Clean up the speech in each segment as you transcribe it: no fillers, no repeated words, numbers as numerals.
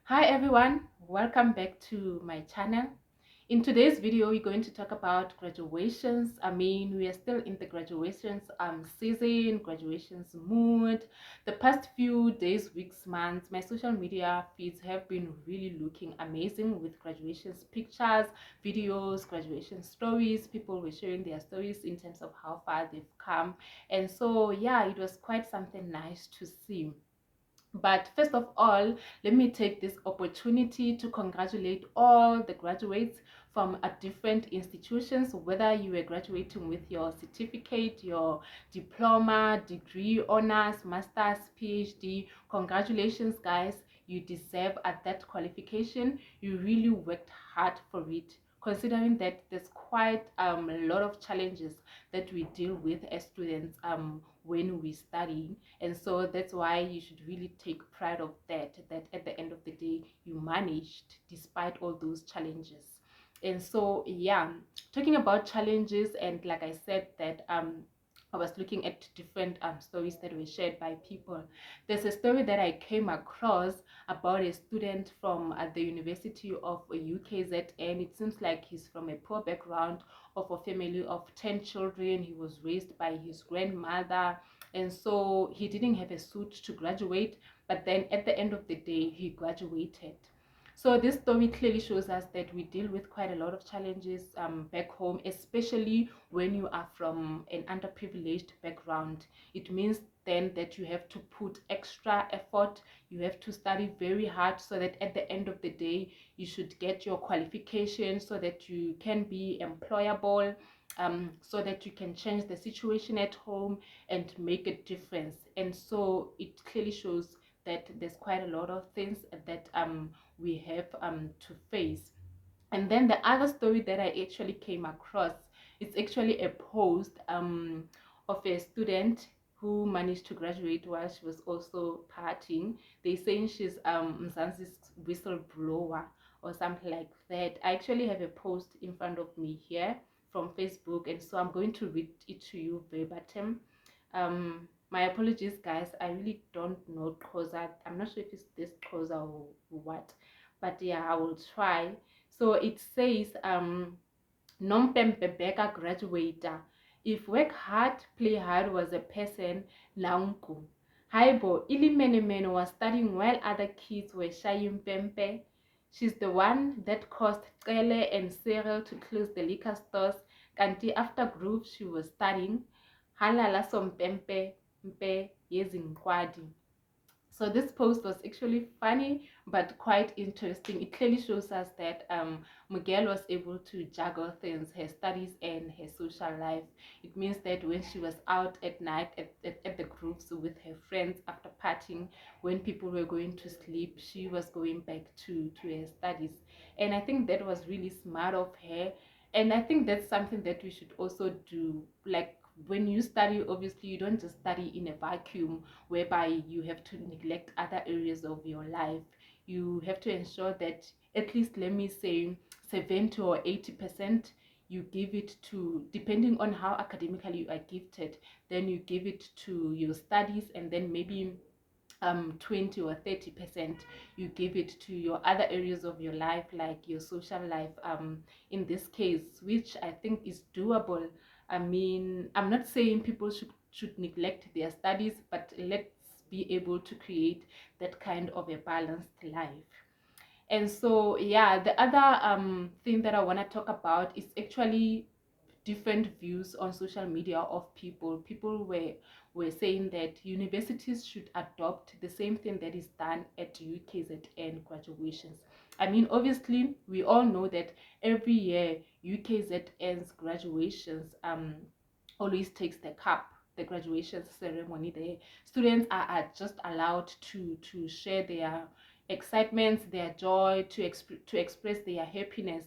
Hi everyone, welcome back to my channel. In today's video, we're going to talk about graduations. We are still in the graduations season, graduations mood. The past few days, weeks, months, my social media feeds have been really looking amazing with graduations pictures, videos, graduation stories. People were sharing their stories in terms of how far they've come. And so, yeah, it was quite something nice to see. But first of all, let me take this opportunity to congratulate all the graduates from different institutions, whether you were graduating with your certificate, your diploma, degree, honors, master's, PhD. Congratulations, guys. You deserve that qualification. You really worked hard for it, considering that there's quite a lot of challenges that we deal with as students when we study, and so that's why you should really take pride of that at the end of the day you managed despite all those challenges. And so, yeah, talking about challenges, and like I said that I was looking at different stories that were shared by people. There's a story that I came across about a student from the University of UKZN. It seems like he's from a poor background of a family of 10 children. He was raised by his grandmother, and so he didn't have a suit to graduate, but then at the end of the day he graduated. So this story clearly shows us that we deal with quite a lot of challenges back home, especially when you are from an underprivileged background. It means then that you have to put extra effort, you have to study very hard, so that at the end of the day you should get your qualification so that you can be employable, so that you can change the situation at home and make a difference. And so it clearly shows that there's quite a lot of things that we have to face. And then the other story that I actually came across, it's actually a post of a student who managed to graduate while she was also partying. They saying she's Mzansi's whistleblower or something like that. I actually have a post in front of me here from Facebook, and so I'm going to read it to you verbatim. My apologies, guys. I really don't know Xhosa. I'm not sure if it's this Xhosa or what, but yeah, I will try. So it says, Nompempebeka graduator. If work hard, play hard was a person, Launku. Haibo, Ilimenemene was studying while other kids were shying Pempe. She's the one that caused Kele and Cyril to close the liquor stores. Kanti after group she was studying. Halala som Pempe, Mpe, Yezinkwadi. So this post was actually funny but quite interesting. It clearly shows us that Miguel was able to juggle things, her studies and her social life. It means that when she was out at night at the groups with her friends after partying, when people were going to sleep, she was going back to her studies. And I think that was really smart of her. And I think that's something that we should also do. Like, when you study, obviously you don't just study in a vacuum whereby you have to neglect other areas of your life. You have to ensure that at least, let me say, 70 or 80% you give it to, depending on how academically you are gifted, then you give it to your studies, and then maybe 20 or 30% you give it to your other areas of your life, like your social life, in this case, which I think is doable. I'm not saying people should neglect their studies, but let's be able to create that kind of a balanced life. And so, yeah, the other thing that I want to talk about is actually different views on social media of people were saying that universities should adopt the same thing that is done at UKZN graduations. Obviously we all know that every year UKZN's graduations always takes the cup, the graduation ceremony. The students are just allowed to share their excitements, their joy, to express their happiness,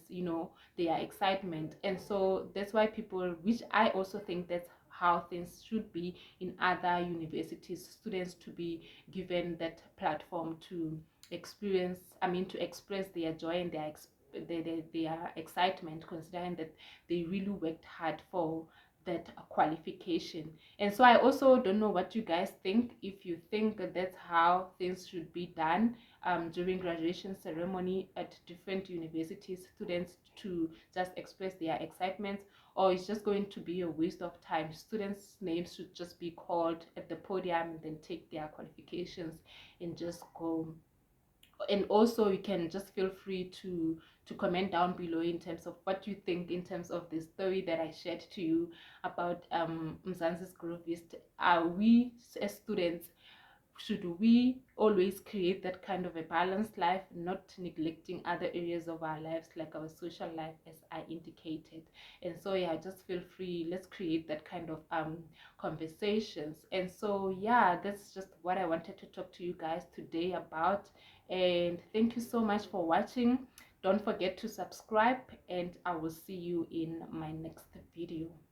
their excitement. And so that's why people, which I also think that's how things should be in other universities, students to be given that platform to experience, to express their joy and their excitement, considering that they really worked hard for that qualification. And so I also don't know what you guys think, if you think that that's how things should be done during graduation ceremony at different universities, students to just express their excitement, or it's just going to be a waste of time. Students' names should just be called at the podium and then take their qualifications and just go. And also you can just feel free to comment down below in terms of what you think in terms of the story that I shared to you about Mzansi's Groovist. Are we as students, should we always create that kind of a balanced life, not neglecting other areas of our lives like our social life, as I indicated? And so yeah, just feel free, let's create that kind of conversations. And so yeah, that's just what I wanted to talk to you guys today about. And thank you so much for watching. Don't forget to subscribe, and I will see you in my next video.